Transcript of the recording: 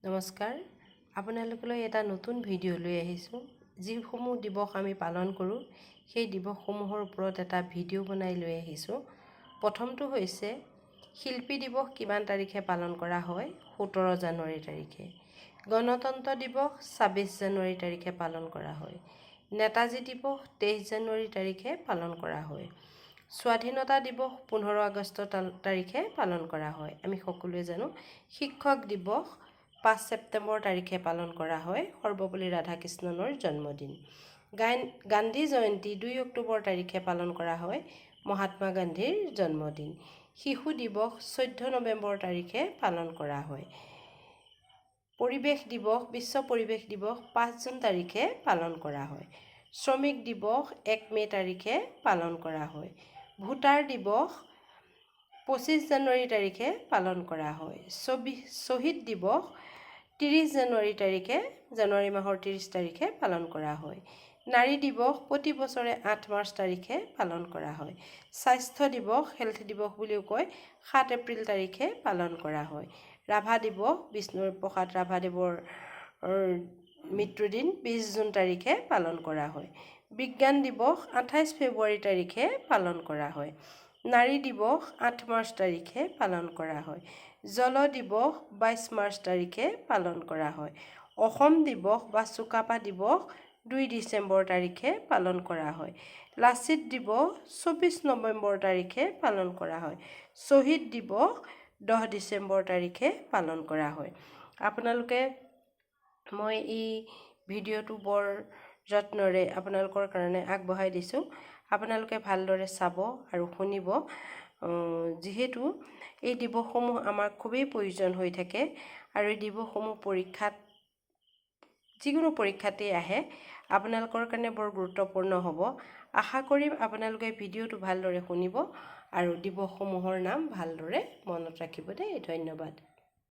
নমস্কাৰ আপোনালোকলৈ এটা নতুন ভিডিঅ' লৈ আহিছোঁ যিসমূহ দিৱস আমি পালন কৰোঁ সেই দিৱসসমূহৰ ওপৰত এটা ভিডিঅ' বনাই লৈ আহিছোঁ প্ৰথমটো হৈছে শিল্পী দিৱস কিমান তাৰিখে পালন কৰা হয় 17 জানুৱাৰী তাৰিখে গণতন্ত্ৰ দিৱস 26 জানুৱাৰী তাৰিখে পালন কৰা হয় নেতাজী দিৱস 23 জানুৱাৰী তাৰিখে পালন কৰা হয় স্বাধীনতা দিৱস 15 আগষ্ট তাৰিখে পালন কৰা হয় আমি সকলোৱে জানো শিক্ষক দিৱস 5 ছেপ্টেম্বৰ তাৰিখে পালন কৰা হয় সৰ্বপল্লী ৰাধাকৃষ্ণনৰ জন্মদিন গান্ধী জয়ন্তী 2 অক্টোবৰ তাৰিখে পালন কৰা হয় মহাত্মা গান্ধীৰ জন্মদিন শিশু দিৱস 14 নৱেম্বৰ তাৰিখে পালন কৰা হয় পৰিৱেশ দিৱস বিশ্ব পৰিৱেশ দিৱস 5 জুন তাৰিখে পালন কৰা হয় শ্ৰমিক দিৱস 1 মে তাৰিখে পালন কৰা হয় ভোটাৰ দিৱস 25 জানুৱাৰী তাৰিখে পালন কৰা হয় শ্বহীদ দিৱস 30 জানুৱাৰী তাৰিখে জানুৱাৰী মাহৰ 30 তাৰিখে পালন কৰা হয় নাৰী দিৱস প্ৰতি বছৰে 8 মাৰ্চ তাৰিখে পালন কৰা হয় স্বাস্থ্য দিৱস হেলথ দিৱস বুলিও কয় 7 এপ্ৰিল তাৰিখে পালন কৰা হয় ৰাভা দিৱস বিষ্ণুপ্ৰসাদ ৰাভাদেৱৰ মৃত্যুদিন 20 জুন তাৰিখে পালন কৰা হয় বিজ্ঞান দিৱস 28 ফেব্ৰুৱাৰী তাৰিখে পালন কৰা হয় নাৰী দিৱস 8 মাৰ্চ তাৰিখে পালন কৰা হয় জল দিৱস 22 মাৰ্চ তাৰিখে পালন কৰা হয় অসম দিৱস বা চুকাফা দিৱস 2 ডিচেম্বৰ তাৰিখে পালন কৰা হয় লাচিত দিৱস 24 নৱেম্বৰ তাৰিখে পালন কৰা হয় শ্বহীদ দিৱস 10 ডিচেম্বৰ তাৰিখে পালন কৰা হয় আপোনালোকে মই এই ভিডিঅ'টো বৰ যত্নৰে আপোনালোকৰ কাৰণে আগবঢ়াই দিছোঁ আপোনালোকে ভালদৰে চাব আৰু শুনিব যিহেতু এই দিৱসসমূহ আমাৰ খুবেই প্ৰয়োজন হৈ থাকে আৰু এই দিৱসসমূহ পৰীক্ষাত যিকোনো পৰীক্ষাতেই আহে আপোনালোকৰ কাৰণে বৰ গুৰুত্বপূৰ্ণ হ'ব আশা কৰিম আপোনালোকে ভিডিঅ'টো ভালদৰে শুনিব আৰু দিৱসসমূহৰ নাম ভালদৰে মনত ৰাখিব দেই ধন্যবাদ